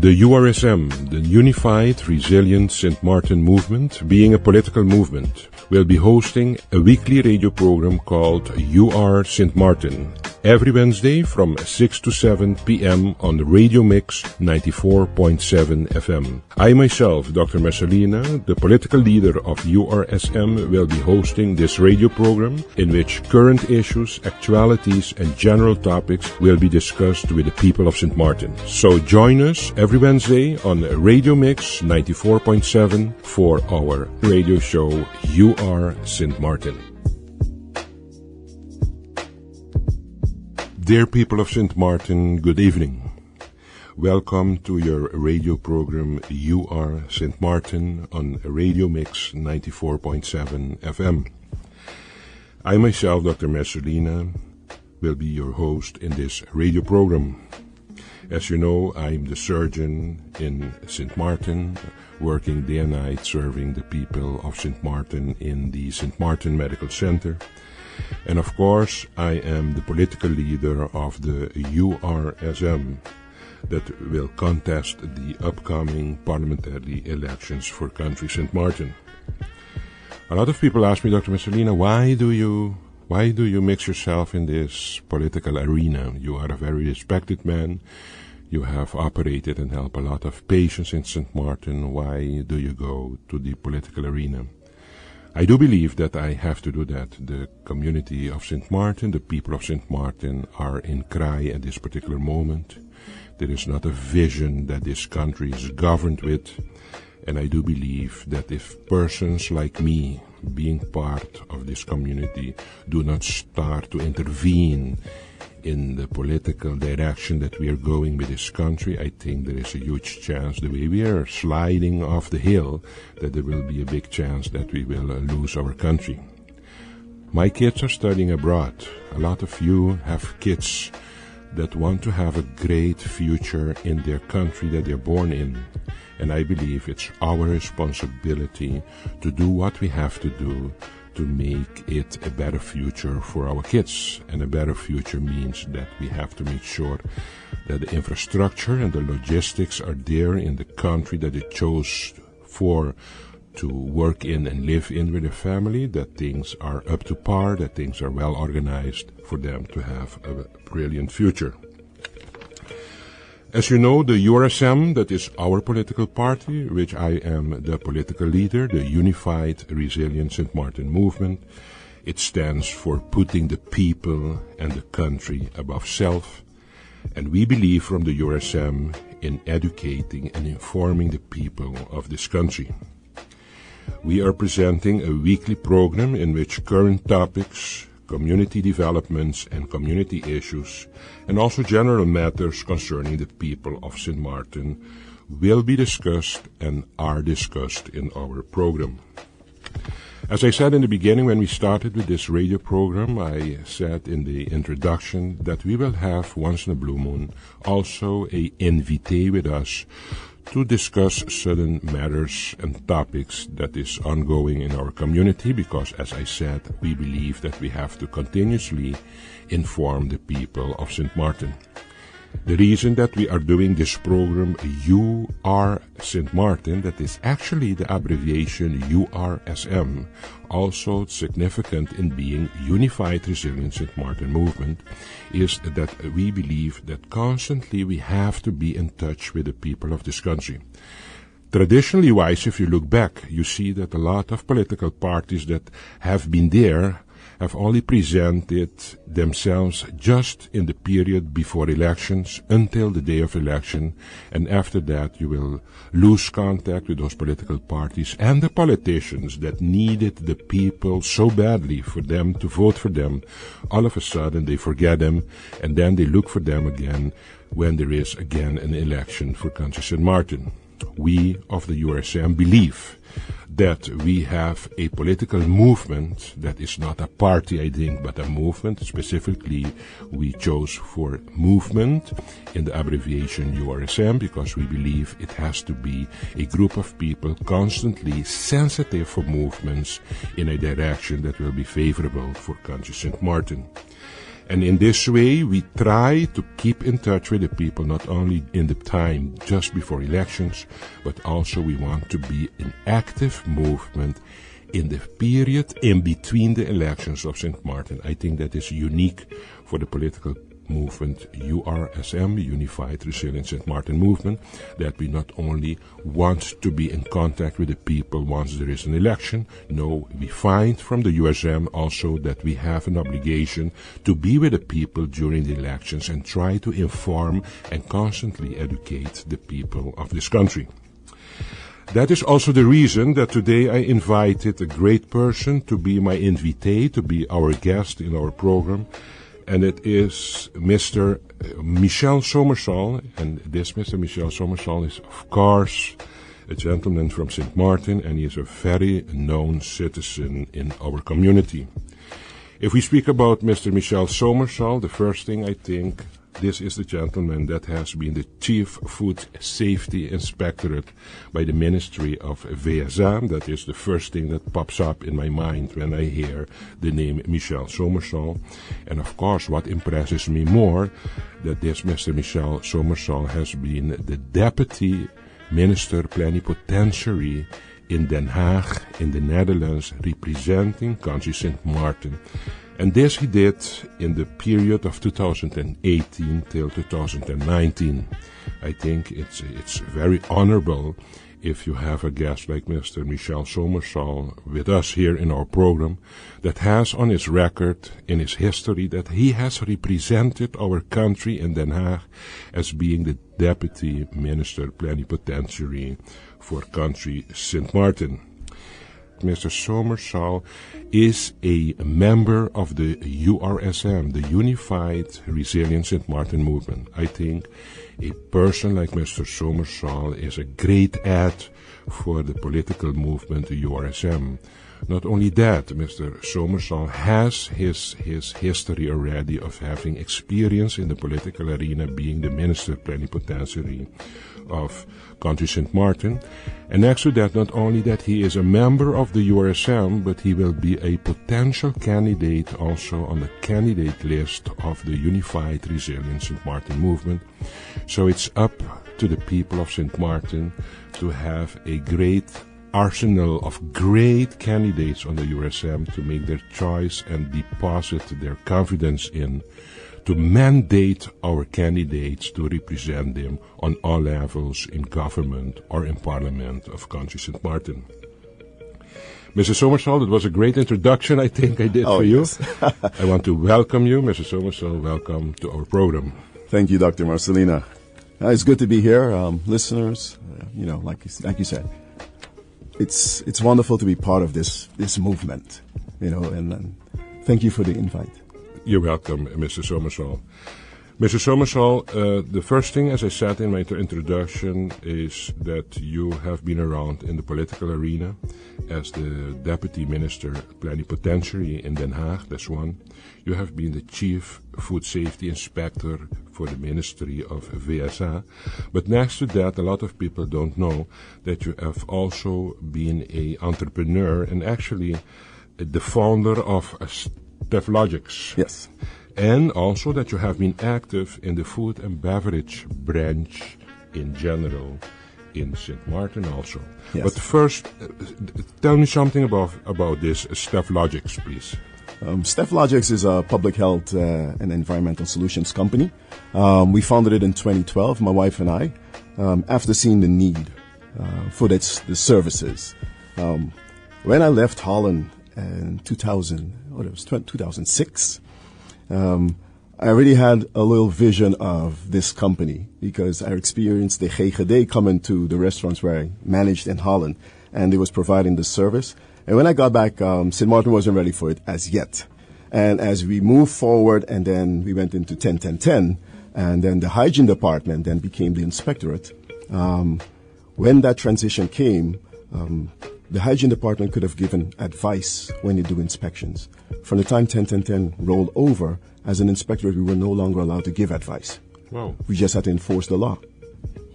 The URSM, the Unified Resilient Sint Maarten Movement, being a political movement, will be hosting a weekly radio program called UR Sint Maarten every Wednesday from 6 to 7 p.m. on the Radio Mix 94.7 FM. I myself, Dr. Messalina, the political leader of URSM, will be hosting this radio program in which current issues, actualities and general topics will be discussed with the people of Sint Maarten. So join us every Wednesday on Radio Mix 94.7 for our radio show UR Sint Maarten. Dear people of Sint Maarten, good evening. Welcome to your radio program UR Sint Maarten on Radio Mix 94.7 FM. I myself, Dr. Messalina, will be your host in this radio program. As you know, I'm the surgeon in Sint Maarten, working day and night serving the people of Sint Maarten in the Sint Maarten Medical Center. And of course, I am the political leader of the URSM that will contest the upcoming parliamentary elections for country Sint Maarten. A lot of people ask me, Dr. Messalina, why do you mix yourself in this political arena? You are a very respected man. You have operated and helped a lot of patients in Sint Maarten. Why do you go to the political arena? I do believe that I have to do that. The community of Sint Maarten, the people of Sint Maarten are in cry at this particular moment. There is not a vision that this country is governed with. And I do believe that if persons like me, being part of this community, do not start to intervene in the political direction that we are going with this country, I think there is a huge chance, the way we are sliding off the hill, that there will be a big chance that we will lose our country. My kids are studying abroad. A lot of you have kids that want to have a great future in their country that they're born in. And I believe it's our responsibility to do what we have to do to make it a better future for our kids. And a better future means that we have to make sure that the infrastructure and the logistics are there in the country that it chose for to work in and live in with their family, that things are up to par, that things are well organized for them to have a brilliant future. As you know, the URSM, that is our political party, which I am the political leader, the Unified Resilient Sint Maarten Movement. It stands for putting the people and the country above self. And we believe from the URSM in educating and informing the people of this country. We are presenting a weekly program in which current topics, community developments and community issues, and also general matters concerning the people of Sint Maarten will be discussed and are discussed in our program. As I said in the beginning when we started with this radio program, I said in the introduction that we will have once in a blue moon also a invitee with us to discuss certain matters and topics that is ongoing in our community, because, as I said, we believe that we have to continuously inform the people of Sint Maarten. The reason that we are doing this program, UR Sint Maarten, that is actually the abbreviation URSM, also significant in being Unified Resilient Sint Maarten Movement, is that we believe that constantly we have to be in touch with the people of this country. Traditionally wise, if you look back, you see that a lot of political parties that have been there have only presented themselves just in the period before elections until the day of election, and after that you will lose contact with those political parties and the politicians that needed the people so badly for them to vote for them. All of a sudden they forget them, and then they look for them again when there is again an election for country Sint Maarten. We of the URSM believe that we have a political movement that is not a party, I think, but a movement. Specifically, we chose for movement in the abbreviation URSM because we believe it has to be a group of people constantly sensitive for movements in a direction that will be favorable for country Sint Maarten. And in this way, we try to keep in touch with the people, not only in the time just before elections, but also we want to be an active movement in the period in between the elections of Sint Maarten. I think that is unique for the political movement URSM, Unified Resilient Sint Maarten Movement, that we not only want to be in contact with the people once there is an election. No, we find from the USM also that we have an obligation to be with the people during the elections and try to inform and constantly educate the people of this country. That is also the reason that today I invited a great person to be my invitee, to be our guest in our program. And it is Mr. Michael Somersall. And this Mr. Michael Somersall is, of course, a gentleman from Sint Maarten, and he is a very known citizen in our community. If we speak about Mr. Michael Somersall, the first thing I think, this is the gentleman that has been the Chief Food Safety Inspectorate by the Ministry of VSA. That is the first thing that pops up in my mind when I hear the name Michael Somersall. And of course, what impresses me more, that this Mr. Michael Somersall has been the Deputy Minister Plenipotentiary in Den Haag, in the Netherlands, representing country Sint Maarten. And this he did in the period of 2018 till 2019. I think it's very honorable if you have a guest like Mr. Michael Somersall with us here in our program, that has on his record, in his history, that he has represented our country in Den Haag as being the Deputy Minister Plenipotentiary for country Sint Maarten. Mr. Somersall is a member of the URSM, the Unified Resilient Sint Maarten Movement. I think a person like Mr. Somersall is a great add for the political movement, the URSM. Not only that, Mr. Somersall has his history already of having experience in the political arena, being the Minister Plenipotentiary of country Sint Maarten. And next to that, not only that he is a member of the URSM, but he will be a potential candidate also on the candidate list of the Unified Resilient Sint Maarten Movement. So it's up to the people of Sint Maarten to have a great arsenal of great candidates on the URSM to make their choice and deposit their confidence in, to mandate our candidates to represent them on all levels in government or in parliament of country Sint Maarten. Mr. Somersall, it was a great introduction I think I did for you. Yes. I want to welcome you, Mr. Somersall. Welcome to our program. Thank you, Dr. Marcelina. It's good to be here. Listeners, like you said, it's wonderful to be part of this movement, and thank you for the invite. You're welcome, Mr. Somersall. Mr. Somersall, the first thing, as I said in my introduction, is that you have been around in the political arena as the Deputy Minister Plenipotentiary in Den Haag, that's one. You have been the Chief Food Safety Inspector for the Ministry of VSA. But next to that, a lot of people don't know that you have also been an entrepreneur and actually the founder of Steflogics. Yes. And also that you have been active in the food and beverage branch in general in Sint Maarten also. Yes. But first, tell me something about this Steflogics, please. Steflogics is a public health and environmental solutions company. We founded it in 2012, my wife and I, after seeing the need for the services. When I left Holland in 2006, I already had a little vision of this company because I experienced the GGD coming to the restaurants where I managed in Holland, and they was providing the service. And when I got back, Sint Maarten wasn't ready for it as yet. And as we moved forward, and then we went into 10-10-10, and then the hygiene department then became the inspectorate. When that transition came, the hygiene department could have given advice when you do inspections. From the time 10-10-10 rolled over, as an inspectorate, we were no longer allowed to give advice. Wow. We just had to enforce the law.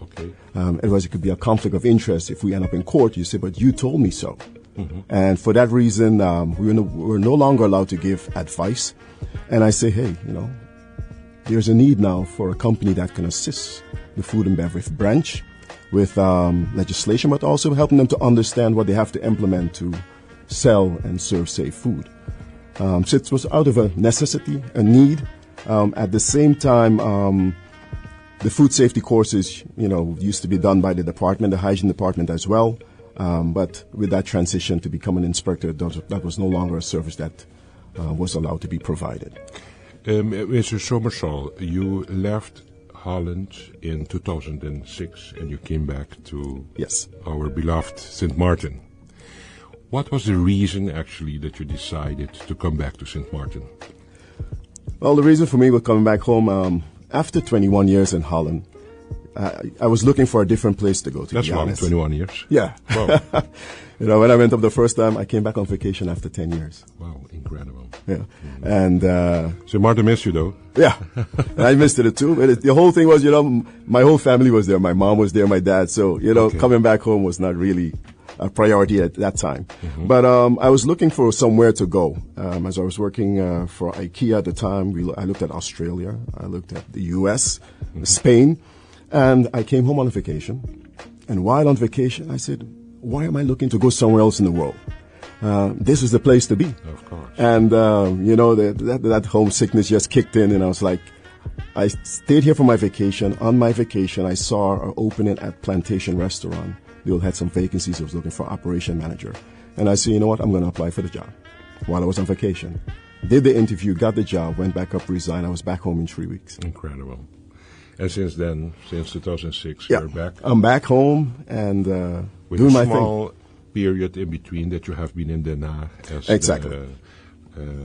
Okay. Otherwise, it could be a conflict of interest. If we end up in court, you say, but you told me so. Mm-hmm. And for that reason, we were no longer allowed to give advice. And I say, hey, there's a need now for a company that can assist the food and beverage branch with legislation, but also helping them to understand what they have to implement to sell and serve safe food. So it was out of a necessity, a need. At the same time, the food safety courses, used to be done by the department, the hygiene department as well. But with that transition to become an inspector, that was no longer a service that was allowed to be provided. Mr. Somersall, you left Holland in 2006 and you came back to our beloved Sint Maarten. What was the reason actually that you decided to come back to Sint Maarten? Well, the reason for me was coming back home after 21 years in Holland. I was looking for a different place to go. That's long, 21 years. Yeah. Wow. When I went up the first time, I came back on vacation after 10 years. Wow, incredible. Yeah. And Sint Maarten missed you, though. Yeah. And I missed it too. But the whole thing was, my whole family was there. My mom was there, my dad. So, coming back home was not really a priority at that time. Mm-hmm. But I was looking for somewhere to go. As I was working for IKEA at the time, I looked at Australia. I looked at the U.S., Spain. And I came home on vacation. And while on vacation, I said, why am I looking to go somewhere else in the world? This is the place to be. Of course. And, that homesickness just kicked in. And I was like, I stayed here for my vacation. On my vacation, I saw an opening at Plantation Restaurant. They had some vacancies. I was looking for operation manager. And I said, you know what? I'm going to apply for the job while I was on vacation. Did the interview, got the job, went back up, resigned. I was back home in 3 weeks. Incredible. And since then, since 2006, you're back? I'm back home and with doing my a thing. small period in between that you have been in Den Haag as the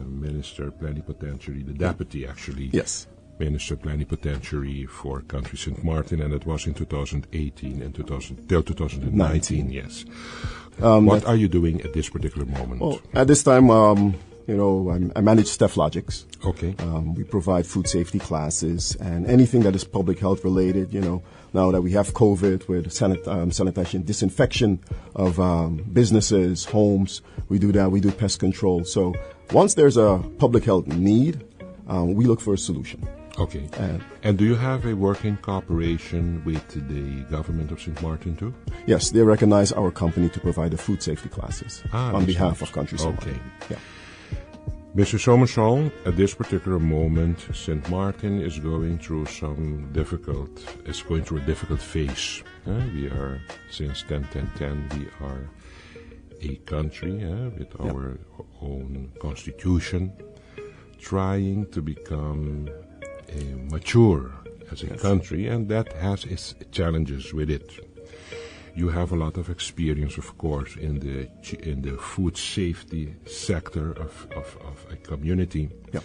Minister Plenipotentiary, the Deputy actually. Yes. Minister Plenipotentiary for country Sint Maarten, and it was in 2018 and till 2019, yes. What are you doing at this particular moment? Well, at this time, I manage Steph Logics. Okay. We provide food safety classes and anything that is public health related, now that we have COVID with sanitation, disinfection of businesses, homes, we do that. We do pest control. So once there's a public health need, we look for a solution. Okay. And do you have a working cooperation with the government of Sint Maarten too? Yes, they recognize our company to provide the food safety classes on behalf of country Sint Maarten. Okay. Yeah. Mr. Somersall, at this particular moment, Sint Maarten is going through a difficult phase. We are, since 10-10-10, we are a country with our own constitution, trying to become mature as a country, and that has its challenges with it. You have a lot of experience, of course, in the food safety sector of a community. Yeah.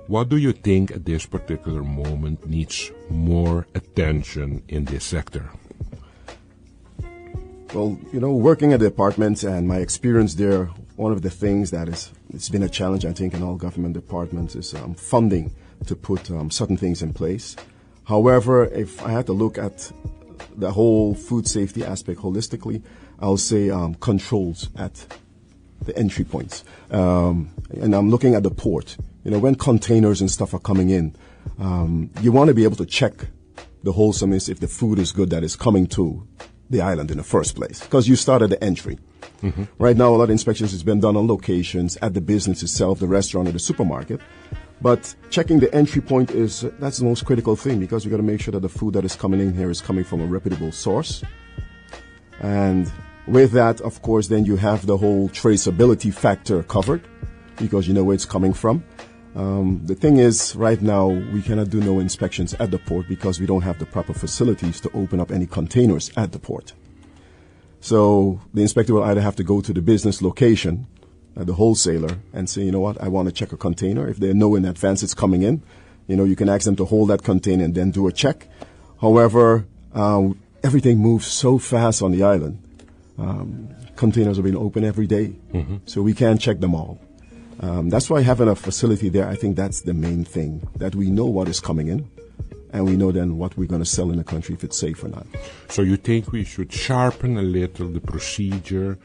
What do you think at this particular moment needs more attention in this sector? Well, working at the department and my experience there, one of the things that it's been a challenge, I think, in all government departments is funding to put certain things in place. However, if I had to look at the whole food safety aspect holistically, I'll say controls at the entry points. And I'm looking at the port. When containers and stuff are coming in, you want to be able to check the wholesomeness if the food is good that is coming to the island in the first place, because you start at the entry. Mm-hmm. Right now, a lot of inspections has been done on locations, at the business itself, the restaurant or the supermarket. But checking the entry point that's the most critical thing, because we got to make sure that the food that is coming in here is coming from a reputable source. And with that, of course, then you have the whole traceability factor covered, because you know where it's coming from. The thing is, right now, we cannot do no inspections at the port because we don't have the proper facilities to open up any containers at the port. So the inspector will either have to go to the business location, the wholesaler, and say, you know what, I want to check a container. If they know in advance it's coming in, you can ask them to hold that container and then do a check. However, everything moves so fast on the island. Containers are being opened every day, so we can't check them all. That's why having a facility there, I think that's the main thing, that we know what is coming in, and we know then what we're going to sell in the country, if it's safe or not. So you think we should sharpen a little the procedure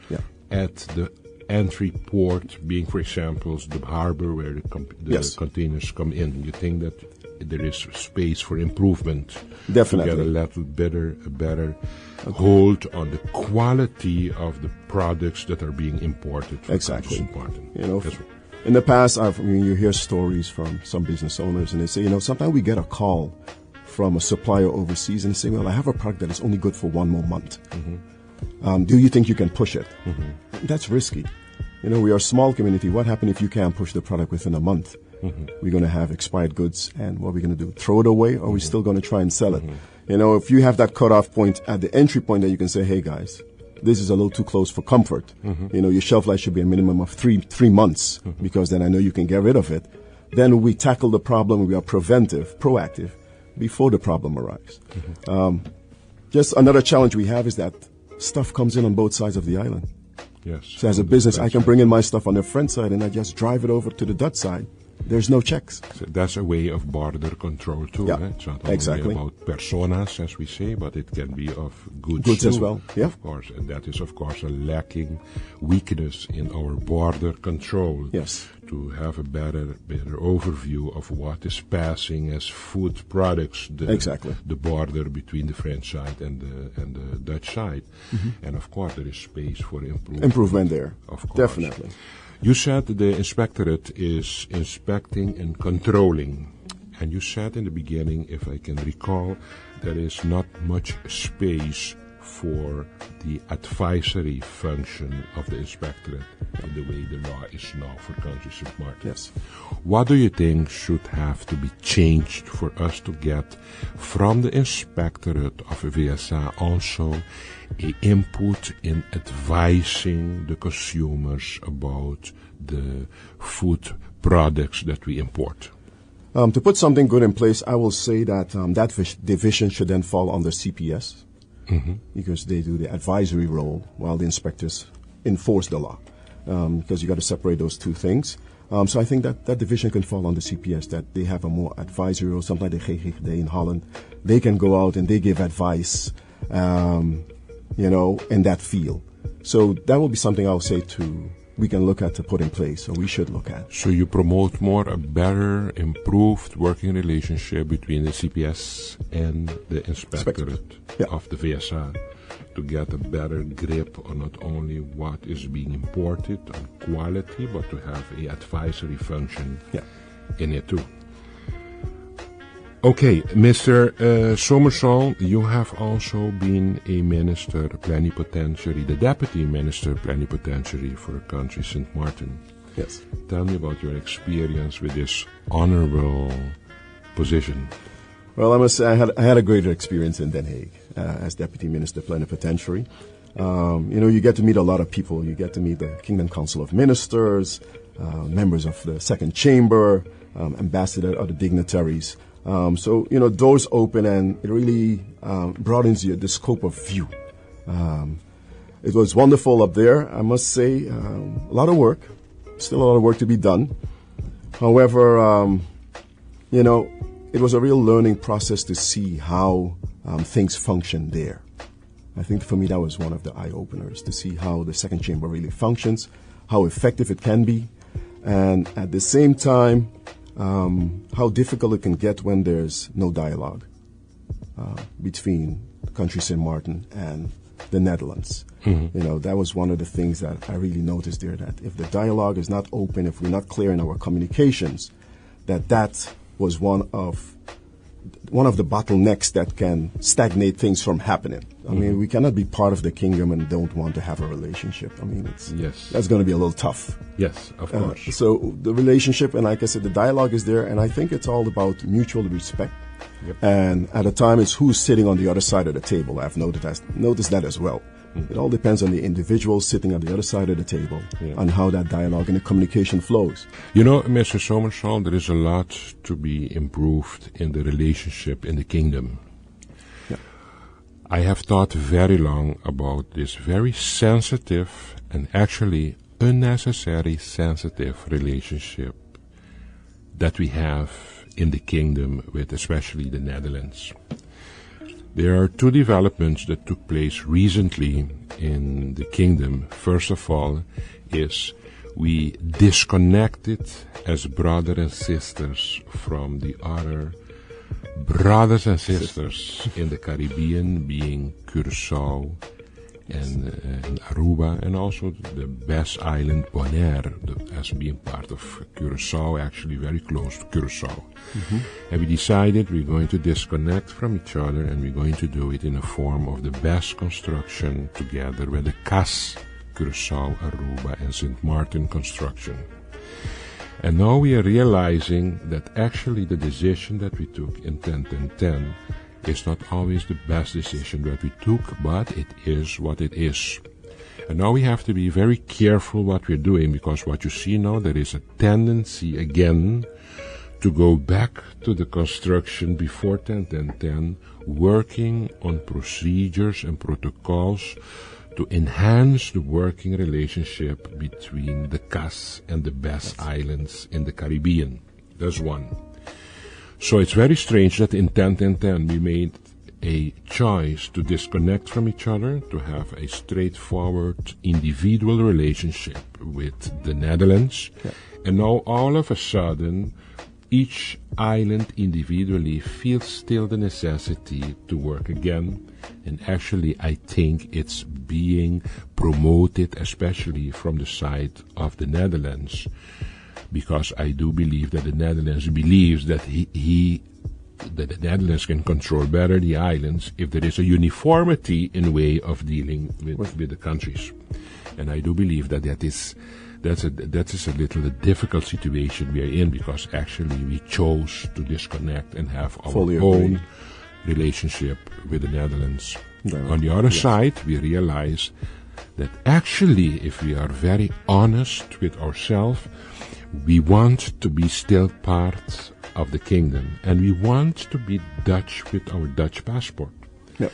at the entry port being, for example, the harbor where the containers come in. You think that there is space for improvement? Definitely. To get a better hold on the quality of the products that are being imported from Exactly. Sint Maarten. In the past, you hear stories from some business owners, and they say, sometimes we get a call from a supplier overseas and say, well, I have a product that is only good for 1 more month. Mm-hmm. Do you think you can push it? Mm-hmm. That's risky. We are a small community. What happens if you can't push the product within a month? Mm-hmm. We're going to have expired goods, and what are we going to do? Throw it away, or are we still going to try and sell it? If you have that cutoff point at the entry point, then you can say, hey, guys, this is a little too close for comfort. Your shelf life should be a minimum of three months, because then I know you can get rid of it. Then we tackle the problem. We are proactive, before the problem arrives. Just another challenge we have is that stuff comes in on both sides of the island. Yes. So as a business, I can bring in my stuff on the French side and I just drive it over to the Dutch side. There's no checks. So that's a way of border control too. Yeah, It's not only about personas, as we say, but it can be of goods as well. Yeah, of course, and that is of course a lacking weakness in our border control. Yes. To have a better overview of what is passing as food products, the border between the French side and the Dutch side, and of course there is space for improvement there. Of course, definitely. You said the inspectorate is inspecting and controlling, and you said in the beginning, if I can recall, there is not much space for the advisory function of the inspectorate in the way the law is now for country Sint Maarten. Yes. What do you think should have to be changed for us to get from the inspectorate of VSA also a input in advising the consumers about the food products that we import? To put something good in place, I will say that that division should then fall under CPS. Because they do the advisory role while the inspectors enforce the law, because you got to separate those two things. So I think that division can fall on the CPS, that they have a more advisory role, something like the GGD in Holland. They can go out and they give advice, in that field. So that will be something I'll say we can look at to put in place, or we should look at. So you promote more a better, improved working relationship between the CPS and the inspectorate of the VSA to get a better grip on not only what is being imported on quality, but to have a advisory function in it too. Okay, Mr. Somersall, you have also been a minister plenipotentiary, the deputy minister plenipotentiary for country Sint Maarten. Yes. Tell me about your experience with this honorable position. Well, I must say I had a great experience in Den Haag as deputy minister plenipotentiary. You get to meet a lot of people. You get to meet the Kingdom Council of Ministers, members of the Second Chamber, ambassador, other dignitaries. So doors open, and it really broadens the scope of view. It was wonderful up there, I must say. A lot of work, still a lot of work to be done. However, it was a real learning process to see how things function there. I think for me that was one of the eye-openers, to see how the Second Chamber really functions, how effective it can be, and at the same time, how difficult it can get when there's no dialogue between country Sint Maarten and the Netherlands. That was one of the things that I really noticed there, that if the dialogue is not open, if we're not clear in our communications, that was one of the bottlenecks that can stagnate things from happening. I mean, we cannot be part of the kingdom and don't want to have a relationship. I mean, that's going to be a little tough. Yes, of course. So the relationship, and like I said, the dialogue is there, and I think it's all about mutual respect. Yep. And at a time, it's who's sitting on the other side of the table. I've noticed that as well. It all depends on the individual sitting on the other side of the table and how that dialogue and the communication flows. Mr. Somersall, there is a lot to be improved in the relationship in the kingdom. Yeah. I have thought very long about this very sensitive and actually unnecessary sensitive relationship that we have in the kingdom with especially the Netherlands. There are two developments that took place recently in the kingdom. First of all is we disconnected as brothers and sisters from the other brothers and sisters in the Caribbean, being Curaçao and Aruba, and also the Bass Island Bonaire, as being part of Curaçao, actually very close to Curaçao. Mm-hmm. And we decided we're going to disconnect from each other, and we're going to do it in a form of the Bass construction together with the CAS, Curaçao, Aruba, and Sint Maarten construction. And now we are realizing that actually the decision that we took in 10-10-10 is not always the best decision that we took, but it is what it is. And now we have to be very careful what we're doing, because what you see now, there is a tendency again to go back to the construction before 10-10-10, working on procedures and protocols to enhance the working relationship between the CAS and the Bass Islands in the Caribbean. That's one. So it's very strange that in 10-10-10 we made a choice to disconnect from each other, to have a straightforward individual relationship with the Netherlands. Yeah. And now all of a sudden, each island individually feels still the necessity to work again. And actually, I think it's being promoted, especially from the side of the Netherlands, because I do believe that the Netherlands believes that that the Netherlands can control better the islands if there is a uniformity in way of dealing with the countries. And I do believe that that is a little difficult situation we are in, because actually we chose to disconnect and have our own relationship with the Netherlands. On the other side, we realize that actually, if we are very honest with ourselves, we want to be still part of the kingdom, and we want to be Dutch with our Dutch passport. Yep.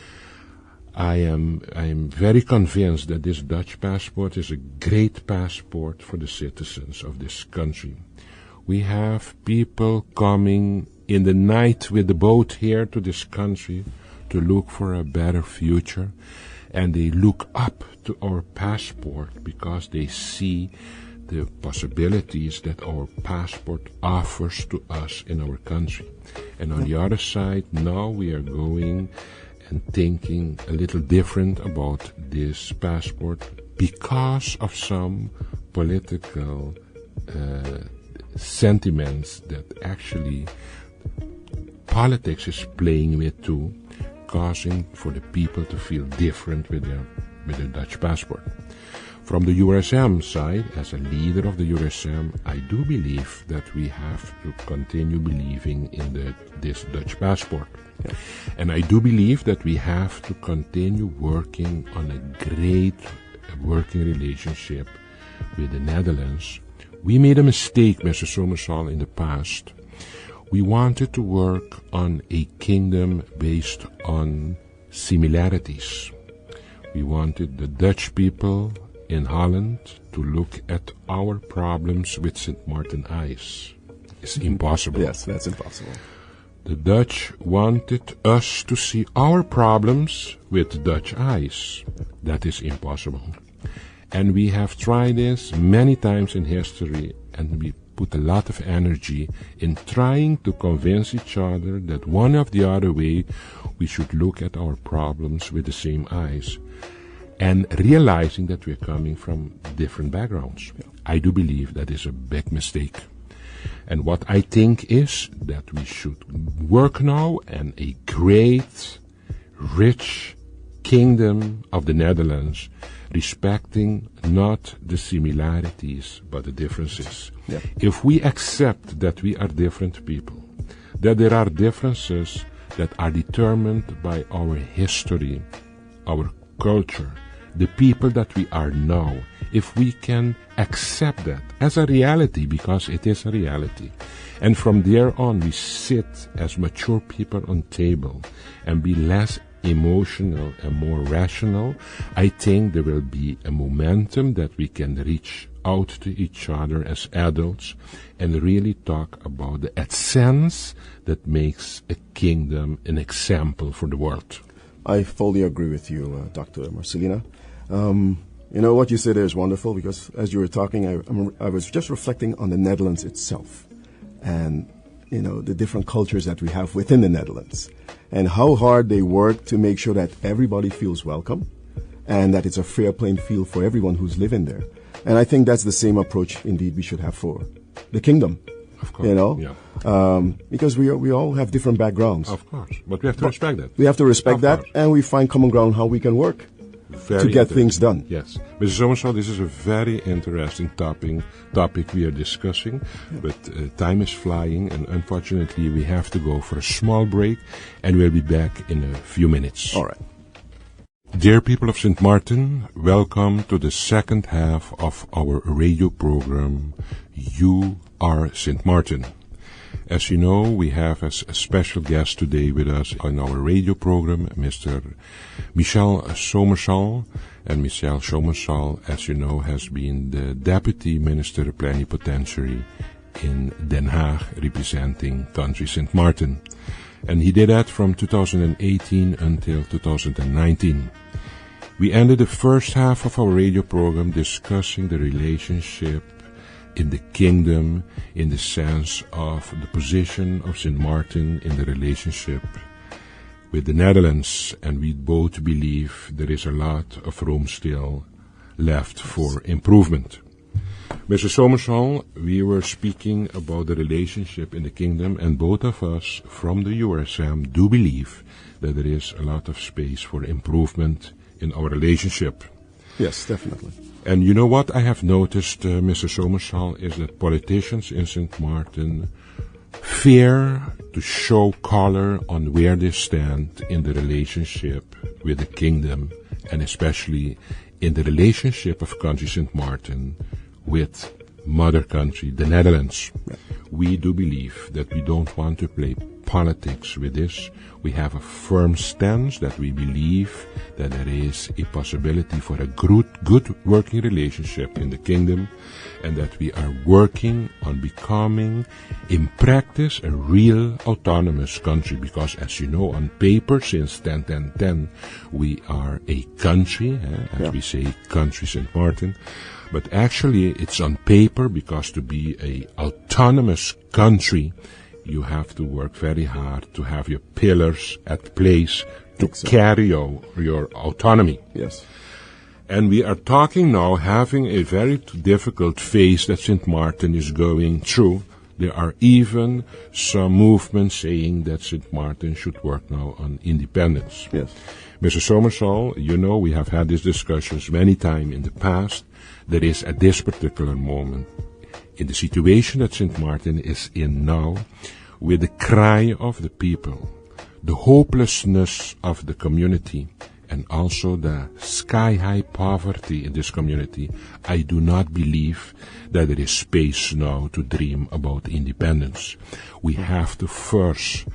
I am very convinced that this Dutch passport is a great passport for the citizens of this country. We have people coming in the night with the boat here to this country to look for a better future, and they look up to our passport because they see the possibilities that our passport offers to us in our country. And on the other side, now we are going and thinking a little different about this passport because of some political sentiments that actually politics is playing with too, causing for the people to feel different with their Dutch passport. From the URSM side, as a leader of the URSM, I do believe that we have to continue believing in this Dutch passport. Yeah. And I do believe that we have to continue working on a great working relationship with the Netherlands. We made a mistake, Mr. Somersall, in the past. We wanted to work on a kingdom based on similarities. We wanted the Dutch people in Holland to look at our problems with Sint Maarten eyes. It's impossible. Yes, that's impossible. The Dutch wanted us to see our problems with Dutch eyes. That is impossible. And we have tried this many times in history, and we put a lot of energy in trying to convince each other that one of the other way we should look at our problems with the same eyes, and realizing that we're coming from different backgrounds. Yeah. I do believe that is a big mistake. And what I think is that we should work now on a great, rich kingdom of the Netherlands, respecting not the similarities but the differences. Yeah. If we accept that we are different people, that there are differences that are determined by our history, our culture, the people that we are now, if we can accept that as a reality, because it is a reality, and from there on we sit as mature people on table and be less emotional and more rational, I think there will be a momentum that we can reach out to each other as adults and really talk about the essence that makes a kingdom an example for the world. I fully agree with you, Dr. Marcelina. What you said there is wonderful because as you were talking, I was just reflecting on the Netherlands itself and, the different cultures that we have within the Netherlands and how hard they work to make sure that everybody feels welcome and that it's a fair playing field for everyone who's living there. And I think that's the same approach, indeed, we should have for the kingdom. Of course, because we all have different backgrounds. Of course, but we have to respect that. We have to respect that, and we find common ground how we can work to get things done. Yes. Mr. Somersall, this is a very interesting topic we are discussing, but time is flying, and unfortunately we have to go for a small break, and we'll be back in a few minutes. All right. Dear people of Sint Maarten, welcome to the second half of our radio program, You Are Sint Maarten. As you know, we have as a special guest today with us on our radio program, Mr. Michael Somersall. And Michael Somersall, as you know, has been the Deputy Minister Plenipotentiary in Den Haag, representing country Sint Maarten. And he did that from 2018 until 2019. We ended the first half of our radio program discussing the relationship in the kingdom in the sense of the position of Sint Maarten in the relationship with the Netherlands, and we both believe there is a lot of room still left for improvement. Mr. Somersall, we were speaking about the relationship in the kingdom, and both of us from the URSM do believe that there is a lot of space for improvement in our relationship. Yes, definitely. And you know what I have noticed, Mr. Somersall, is that politicians in Sint Maarten fear to show color on where they stand in the relationship with the kingdom, and especially in the relationship of country Sint Maarten with mother country, the Netherlands. Yeah. We do believe that we don't want to play politics with this. We have a firm stance that we believe that there is a possibility for a good working relationship in the kingdom, and that we are working on becoming, in practice, a real autonomous country, because as you know, on paper, since 10, we are a country, we say country Sint Maarten, but actually it's on paper, because to be a autonomous country, you have to work very hard to have your pillars at place to carry your autonomy. Yes. And we are talking now, having a very difficult phase that Sint Maarten is going through. There are even some movements saying that Sint Maarten should work now on independence. Yes. Mr. Somersall, you know, we have had these discussions many times in the past. There is at this particular moment, in the situation that Sint Maarten is in now, with the cry of the people, the hopelessness of the community, and also the sky-high poverty in this community, I do not believe that there is space now to dream about independence. We have to first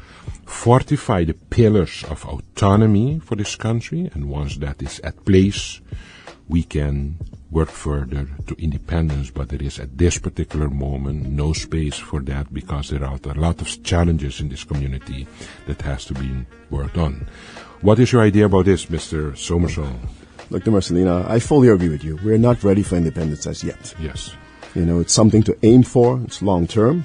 fortify the pillars of autonomy for this country, and once that is at place, we can work further to independence, but there is at this particular moment no space for that, because there are a lot of challenges in this community that has to be worked on. What is your idea about this, Mr. Somersall? Dr. Marcelina, I fully agree with you. We're not ready for independence as yet. Yes. It's something to aim for. It's long term,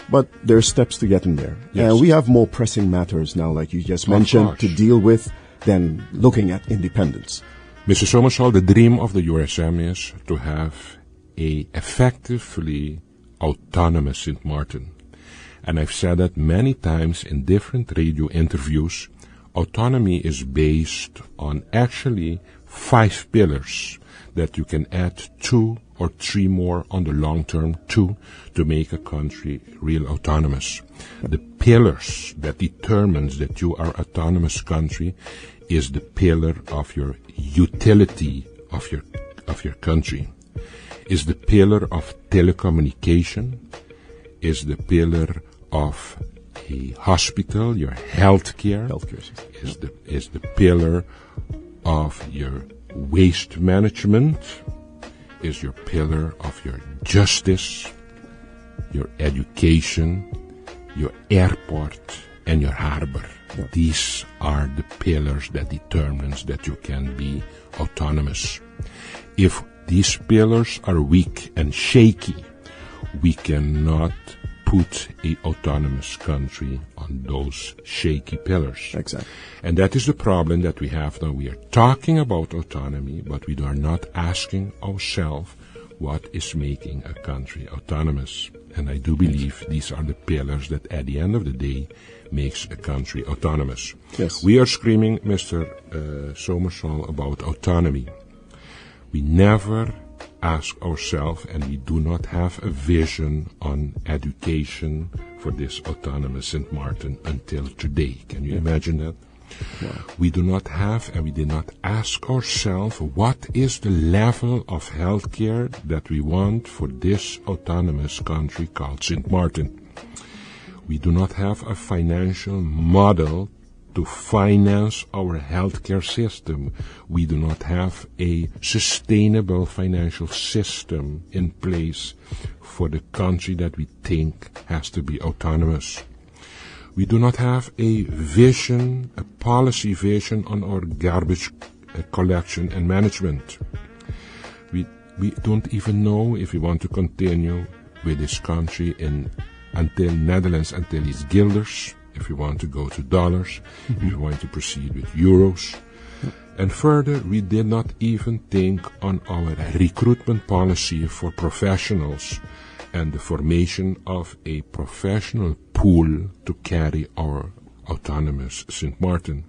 but there are steps to getting there. Yes. And we have more pressing matters now, like you just mentioned, to deal with than looking at independence. Mr. Somersall, the dream of the URSM is to have a effectively autonomous Sint Maarten. And I've said that many times in different radio interviews. Autonomy is based on actually 5 pillars that you can add 2 or 3 more on the long term to make a country real autonomous. The pillars that determines that you are autonomous country is the pillar of your utility of your country, is the pillar of telecommunication, is the pillar of a hospital, your healthcare is the pillar of your waste management, is your pillar of your justice, your education, your airport, and your harbor. Yeah. These are the pillars that determines that you can be autonomous. If these pillars are weak and shaky, we cannot put a autonomous country on those shaky pillars. Exactly. And that is the problem that we have now. We are talking about autonomy, but we are not asking ourselves what is making a country autonomous. And I do believe these are the pillars that at the end of the day makes a country autonomous. Yes. We are screaming, Mr. Somersall, about autonomy. We never ask ourselves, and we do not have a vision on education for this autonomous Sint Maarten until today. Can you imagine that? Wow. We do not have, and we did not ask ourselves, what is the level of healthcare that we want for this autonomous country called Sint Maarten? We do not have a financial model to finance our healthcare system. We do not have a sustainable financial system in place for the country that we think has to be autonomous. We do not have a vision, a policy vision on our garbage collection and management. We don't even know if we want to continue with this country until Netherlands, until it's guilders, if we want to go to dollars, if we want to proceed with euros. And further, we did not even think on our recruitment policy for professionals and the formation of a professional pool to carry our autonomous Sint Maarten.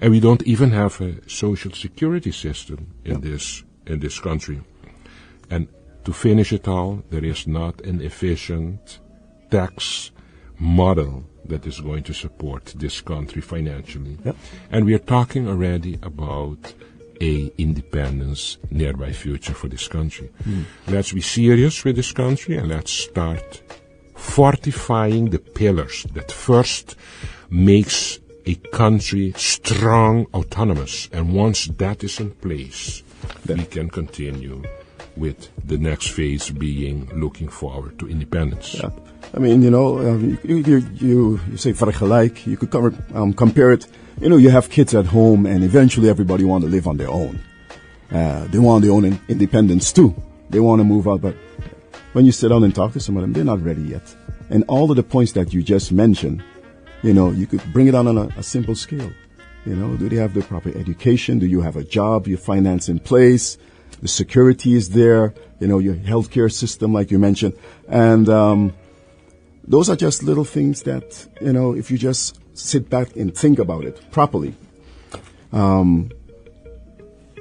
And we don't even have a social security system in this country. And to finish it all, there is not an efficient tax model that is going to support this country financially. Yep. And we are talking already about a independence nearby future for this country. Let's be serious with this country, and let's start fortifying the pillars that first makes a country strong, autonomous. And once that is in place, we can continue with the next phase being looking forward to independence. Yeah. I mean, you say vergelijk, you could compare it. You have kids at home, and eventually everybody want to live on their own. They want their own independence too. They want to move out, but when you sit down and talk to some of them, they're not ready yet. And all of the points that you just mentioned, you could bring it down on a simple scale. Do they have the proper education? Do you have a job? Your finance in place? The security is there? Your healthcare system, like you mentioned, and those are just little things that, if you just sit back and think about it properly,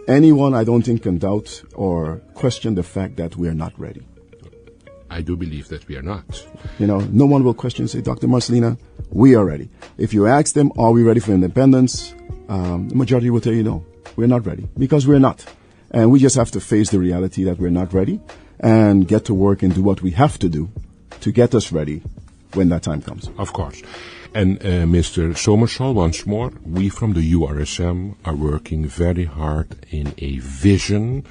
anyone, I don't think, can doubt or question the fact that we are not ready. I do believe that we are not. No one will question, say, Dr. Marcelina, we are ready. If you ask them, are we ready for independence? The majority will tell you, no, we're not ready, because we're not. And we just have to face the reality that we're not ready and get to work and do what we have to do to get us ready when that time comes. Of course. And Mr. Somersall, once more, we from the URSM are working very hard in a vision,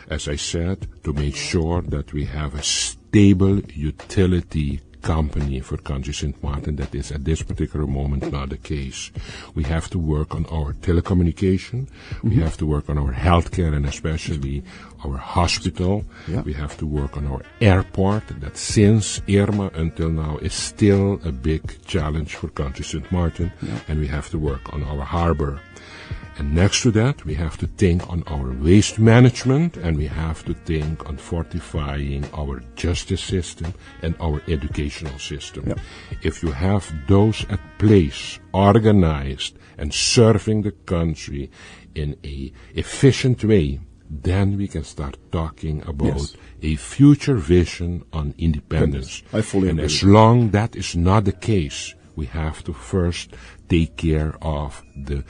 as I said, to make sure that we have a stable utility company for country Sint Maarten. That is at this particular moment not the case. We have to work on our telecommunication. We have to work on our healthcare and especially our hospital. Yeah. We have to work on our airport that since Irma until now is still a big challenge for country Sint Maarten. Yeah. And we have to work on our harbor. And next to that, we have to think on our waste management, and we have to think on fortifying our justice system and our educational system. Yep. If you have those at place, organized, and serving the country in a efficient way, then we can start talking about a future vision on independence. I fully agree. And as long that is not the case, we have to first take care of the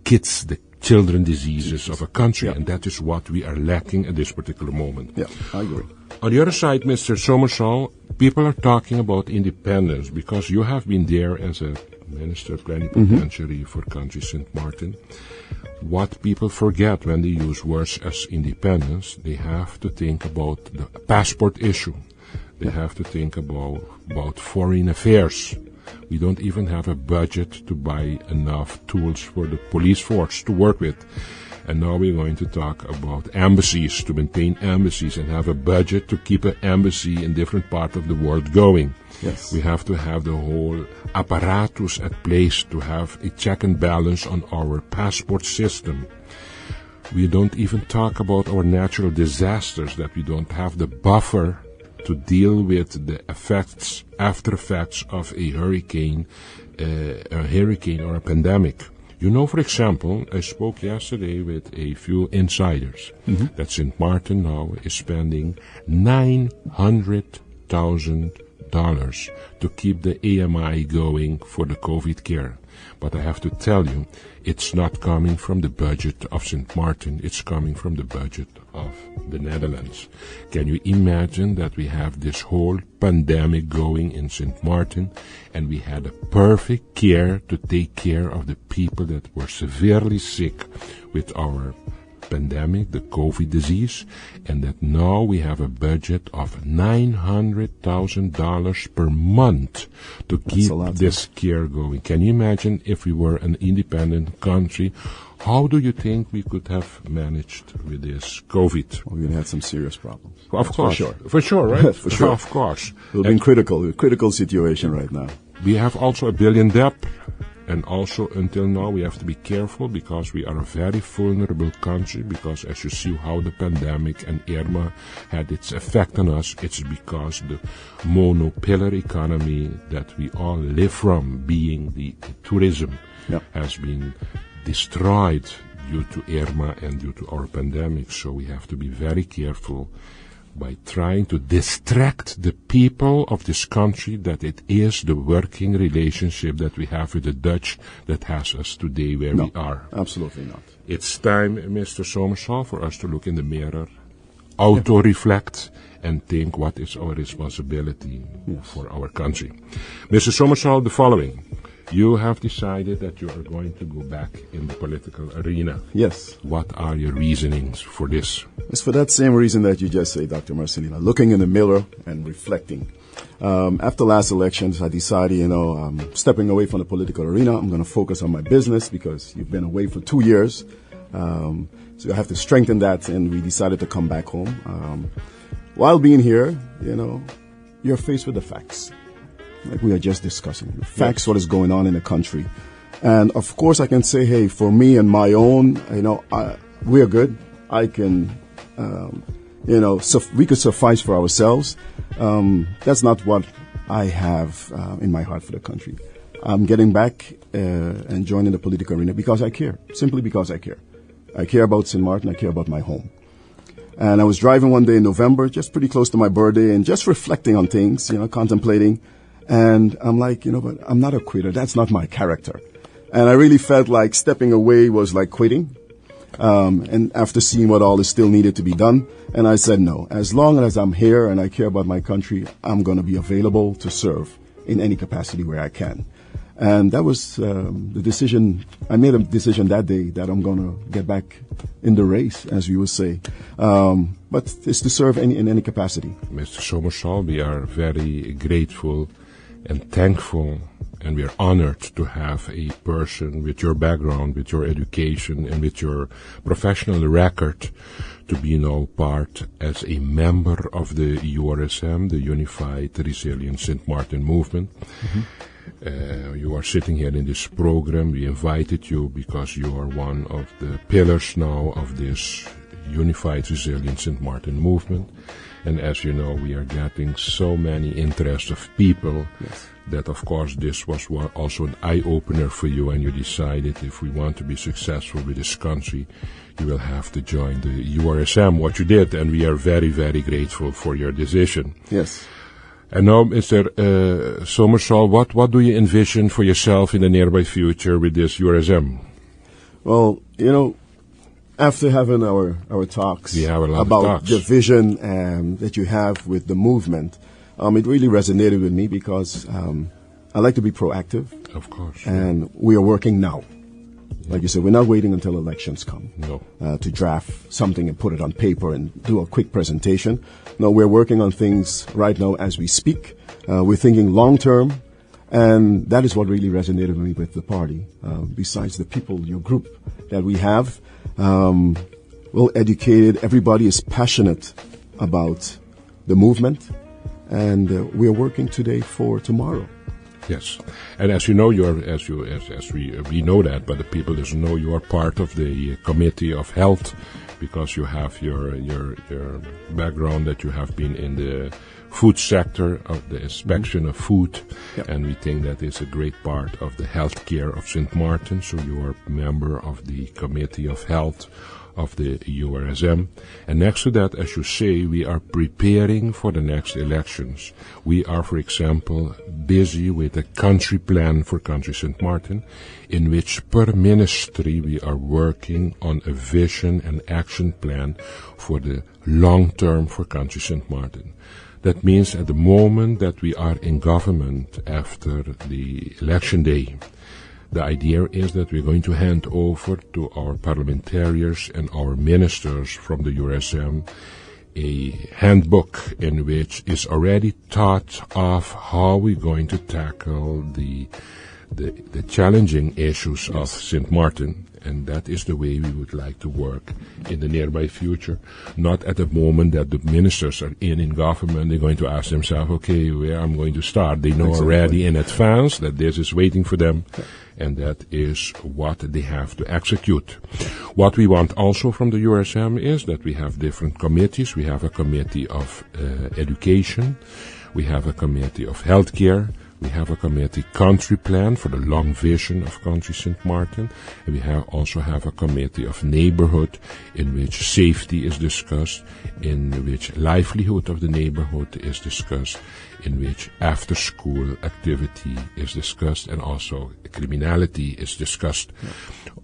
kids, the children diseases of a country, and that is what we are lacking at this particular moment. Yeah, I agree. On the other side, Mr. Somersall, people are talking about independence because you have been there as a minister plenipotentiary for country Sint Maarten. What people forget when they use words as independence, they have to think about the passport issue. They have to think about foreign affairs. We don't even have a budget to buy enough tools for the police force to work with. And now we're going to talk about embassies, to maintain embassies and have a budget to keep an embassy in different parts of the world going. Yes. We have to have the whole apparatus at place to have a check and balance on our passport system. We don't even talk about our natural disasters, that we don't have the buffer to deal with the effects, after effects of a hurricane or a pandemic. You know, for example, I spoke yesterday with a few insiders that Sint Maarten now is spending $900,000 to keep the AMI going for the COVID care. But I have to tell you, it's not coming from the budget of Sint Maarten, it's coming from the budget of the Netherlands. Can you imagine that we have this whole pandemic going in Sint Maarten, and we had a perfect care to take care of the people that were severely sick with our pandemic, the COVID disease, and that now we have a budget of $900,000 per month to keep this care going. Can you imagine if we were an independent country? How do you think we could have managed with this COVID? Well, we're going to have some serious problems. Of course. For sure. For sure, right? For sure. Of course. We'll be in critical situation right now. We have also a billion debt. And also, until now, we have to be careful because we are a very vulnerable country, because as you see how the pandemic and Irma had its effect on us, it's because the monopillar economy that we all live from, being the tourism, has been destroyed due to Irma and due to our pandemic. So we have to be very careful by trying to distract the people of this country that it is the working relationship that we have with the Dutch that has us today where we are. Absolutely not. It's time, Mr. Somersall, for us to look in the mirror, auto-reflect, and think what is our responsibility for our country. Mr. Somersall, the following. You have decided that you are going to go back in the political arena. Yes. What are your reasonings for this? It's for that same reason that you just say, Dr. Marcelina, looking in the mirror and reflecting. After last elections, I decided, I'm stepping away from the political arena. I'm going to focus on my business because you've been away for 2 years. So I have to strengthen that, and we decided to come back home. While being here, you're faced with the facts. Like we are just discussing. The facts, what is going on in the country. And of course I can say, hey, for me and my own, we are good. I can, we could suffice for ourselves. That's not what I have in my heart for the country. I'm getting back and joining the political arena because I care. Simply because I care. I care about Sint Maarten. I care about my home. And I was driving one day in November, just pretty close to my birthday, and just reflecting on things, contemplating. And I'm like, but I'm not a quitter. That's not my character. And I really felt like stepping away was like quitting. And after seeing what all is still needed to be done, and I said, no, as long as I'm here and I care about my country, I'm going to be available to serve in any capacity where I can. And that was the decision. I made a decision that day that I'm going to get back in the race, as we would say. But it's to serve in any capacity. Mr. Somersall, we are very grateful and thankful, and we are honored to have a person with your background, with your education, and with your professional record to be now part as a member of the URSM, the Unified Resilient Sint Maarten Movement. You are sitting here in this program. We invited you because you are one of the pillars now of this Unified Resilient Sint Maarten Movement. And as you know, we are getting so many interests of people that, of course, this was also an eye-opener for you, and you decided if we want to be successful with this country, you will have to join the URSM, what you did, and we are very, very grateful for your decision. Yes. And now, Mr. Somersall, what do you envision for yourself in the nearby future with this URSM? Well, after having our talks about the vision that you have with the movement, it really resonated with me because I like to be proactive. Of course. And we are working now. Like you said, we're not waiting until elections come to draft something and put it on paper and do a quick presentation. No, we're working on things right now as we speak. We're thinking long term. And that is what really resonated with me with the party. Besides the people, your group that we have, well educated, everybody is passionate about the movement, and we are working today for tomorrow. Yes, and as you know, we know that, but the people doesn't know you are part of the Committee of Health, because you have your background that you have been in the food sector, of the inspection of food, and we think that is a great part of the healthcare of Sint Maarten. So you are a member of the Committee of Health of the URSM. And next to that, as you say, we are preparing for the next elections. We are, for example, busy with a country plan for Country Sint Maarten, in which per ministry we are working on a vision and action plan for the long term for Country Sint Maarten. That means at the moment that we are in government after the election day, the idea is that we're going to hand over to our parliamentarians and our ministers from the URSM a handbook in which is already thought of how we're going to tackle the challenging issues of Sint Maarten. And that is the way we would like to work in the nearby future. Not at the moment that the ministers are in government, they're going to ask themselves, okay, where I'm going to start. They know already in advance that this is waiting for them, and that is what they have to execute. What we want also from the URSM is that we have different committees. We have a committee of education. We have a committee of healthcare. We have a committee country plan for the long vision of Country Sint Maarten, and we also have a committee of neighborhood in which safety is discussed, in which livelihood of the neighborhood is discussed, in which after school activity is discussed, and also criminality is discussed.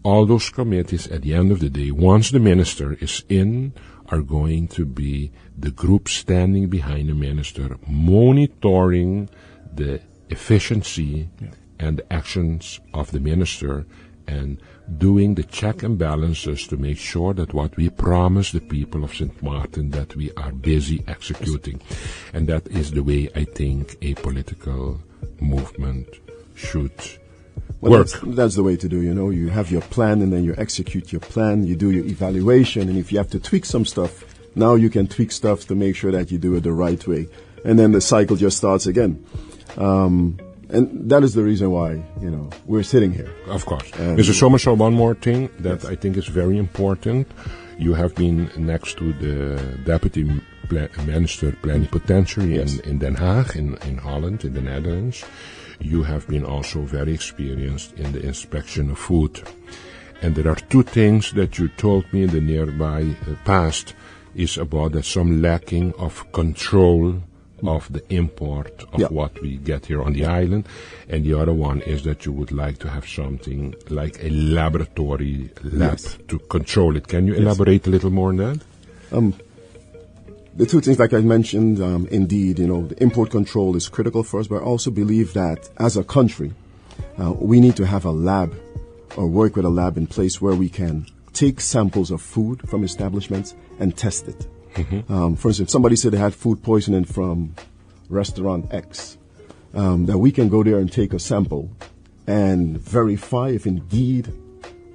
All those committees at the end of the day, once the minister is in, are going to be the group standing behind the minister, monitoring the efficiency and the actions of the minister, and doing the check and balances to make sure that what we promise the people of Sint Maarten, that we are busy executing. And that is the way I think a political movement should work. That's the way to do. You have your plan, and then you execute your plan, you do your evaluation, and if you have to tweak some stuff, now you can tweak stuff to make sure that you do it the right way. And then the cycle just starts again. And that is the reason why, we're sitting here. Of course. Mr. Somersall, one more thing that I think is very important. You have been next to the Deputy Minister Plenipotentiary in Den Haag, in Holland, in the Netherlands. You have been also very experienced in the inspection of food. And there are two things that you told me in the nearby past is about that some lacking of control of the import of what we get here on the island, and the other one is that you would like to have something like a laboratory lab to control it. Can you elaborate a little more on that? The two things, like I mentioned, indeed, the import control is critical for us, but I also believe that as a country, we need to have a lab or work with a lab in place where we can take samples of food from establishments and test it. Mm-hmm. For instance, somebody said they had food poisoning from restaurant X, that we can go there and take a sample and verify if indeed,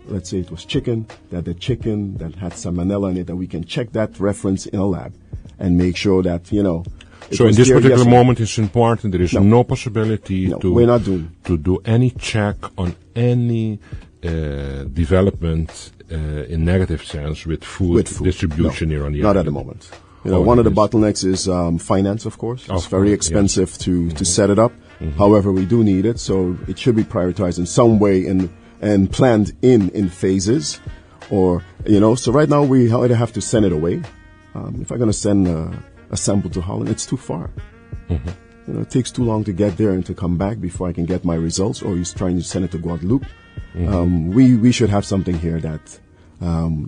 let's say it was chicken, that the chicken that had salmonella in it, that we can check that reference in a lab and make sure that, so in this particular moment it's important, there is no possibility we're not doing. To do any check on any development in negative sense with food distribution here on the island. Not at the moment. One of the bottlenecks is finance, of course. It's very expensive to set it up. Mm-hmm. However, we do need it, so it should be prioritized in some way and planned in phases. Or, so right now we either have to send it away. If I'm going to send a sample to Holland, it's too far. Mm-hmm. It takes too long to get there and to come back before I can get my results, or he's trying to send it to Guadeloupe. Mm-hmm. We should have something here that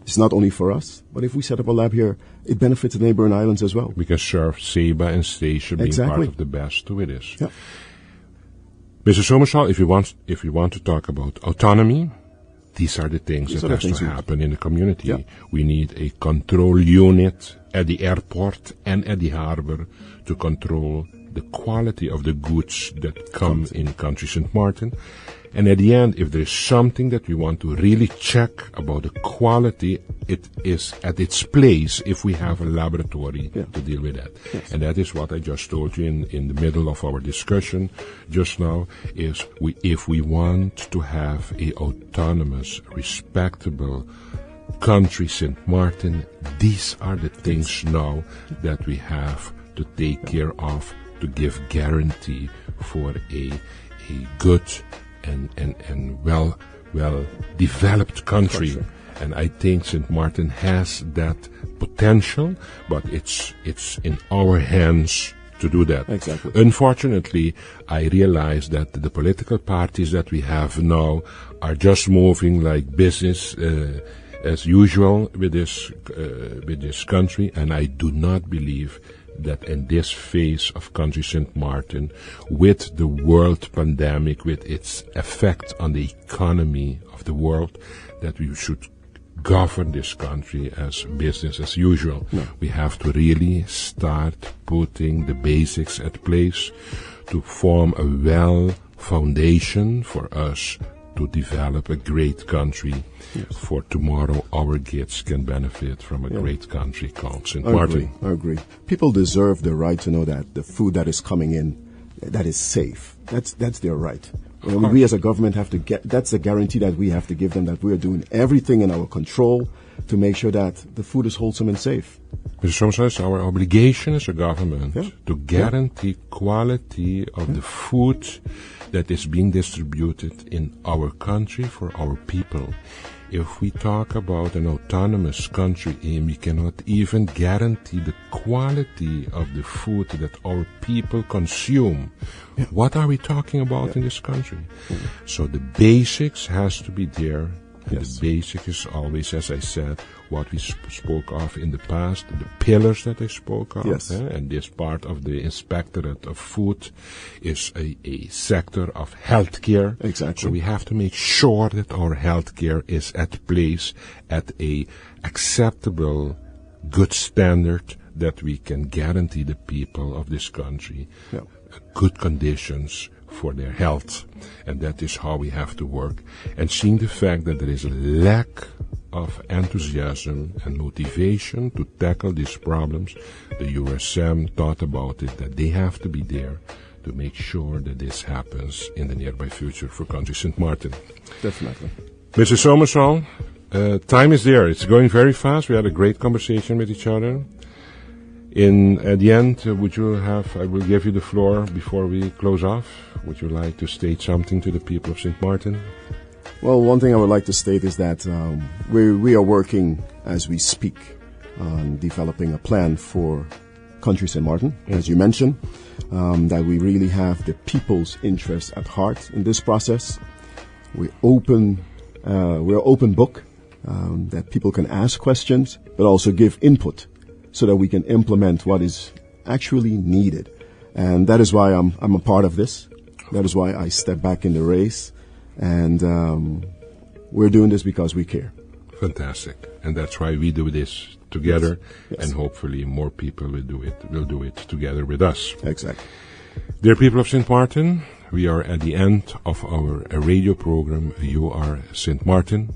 it's not only for us, but if we set up a lab here, it benefits the neighboring islands as well. We can serve Seba and Statia being part of the best with this. Yeah. Mr. Somersall, if you want to talk about autonomy, these are the things that has to happen in the community. Yeah. We need a control unit at the airport and at the harbor to control the quality of the goods that come in country Sint Maarten. And at the end, if there is something that we want to really check about the quality, it is at its place if we have a laboratory to deal with that. Yes. And that is what I just told you in the middle of our discussion just now, is if we want to have a autonomous, respectable country Sint Maarten, these are the things now that we have to take care of to give guarantee for a good and well developed country. And I think Sint Maarten has that potential, but it's in our hands to do that. Exactly. Unfortunately, I realize that the political parties that we have now are just moving like business as usual with this country, and I do not believe that in this phase of country Sint Maarten, with the world pandemic, with its effect on the economy of the world, that we should govern this country as business as usual. No. We have to really start putting the basics at place to form a well foundation for us to develop a great country. Yes. For tomorrow our kids can benefit from a great country called Sint Maarten. I agree. People deserve the right to know that the food that is coming in, that is safe. That's their right. We as a government have to that's a guarantee that we have to give them, that we are doing everything in our control to make sure that the food is wholesome and safe. Mr. Somersall, it's our obligation as a government to guarantee quality of the food that is being distributed in our country for our people. If we talk about an autonomous country, we cannot even guarantee the quality of the food that our people consume. Yeah. What are we talking about in this country? So the basics has to be there. Yes. The basic is always, as I said, what we spoke of in the past, the pillars that I spoke of. Yes. And this part of the Inspectorate of Food is a sector of healthcare. Exactly. So we have to make sure that our healthcare is at place at a acceptable, good standard, that we can guarantee the people of this country good conditions for their health. And that is how we have to work. And seeing the fact that there is a lack of enthusiasm and motivation to tackle these problems, the USM thought about it, that they have to be there to make sure that this happens in the nearby future for country Sint Maarten. Definitely. Mr. Somersall, time is there. It's going very fast. We had a great conversation with each other. At the end, I will give you the floor before we close off. Would you like to state something to the people of Sint Maarten? Well, one thing I would like to state is that we are working as we speak on developing a plan for country Sint Maarten, as you mentioned, that we really have the people's interests at heart in this process. We're open book, that people can ask questions, but also give input, so that we can implement what is actually needed. And that is why I'm a part of this. That is why I step back in the race. And we're doing this because we care. Fantastic. And that's why we do this together. Yes. And hopefully more people will do it together with us. Exactly. Dear people of Sint Maarten, we are at the end of our radio program, You Are Sint Maarten.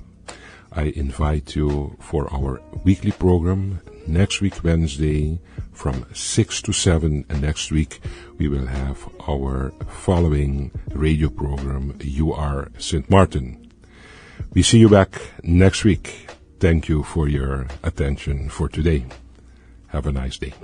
I invite you for our weekly program next week, Wednesday, from 6 to 7. And next week, we will have our following radio program, You Are Sint Maarten. We see you back next week. Thank you for your attention for today. Have a nice day.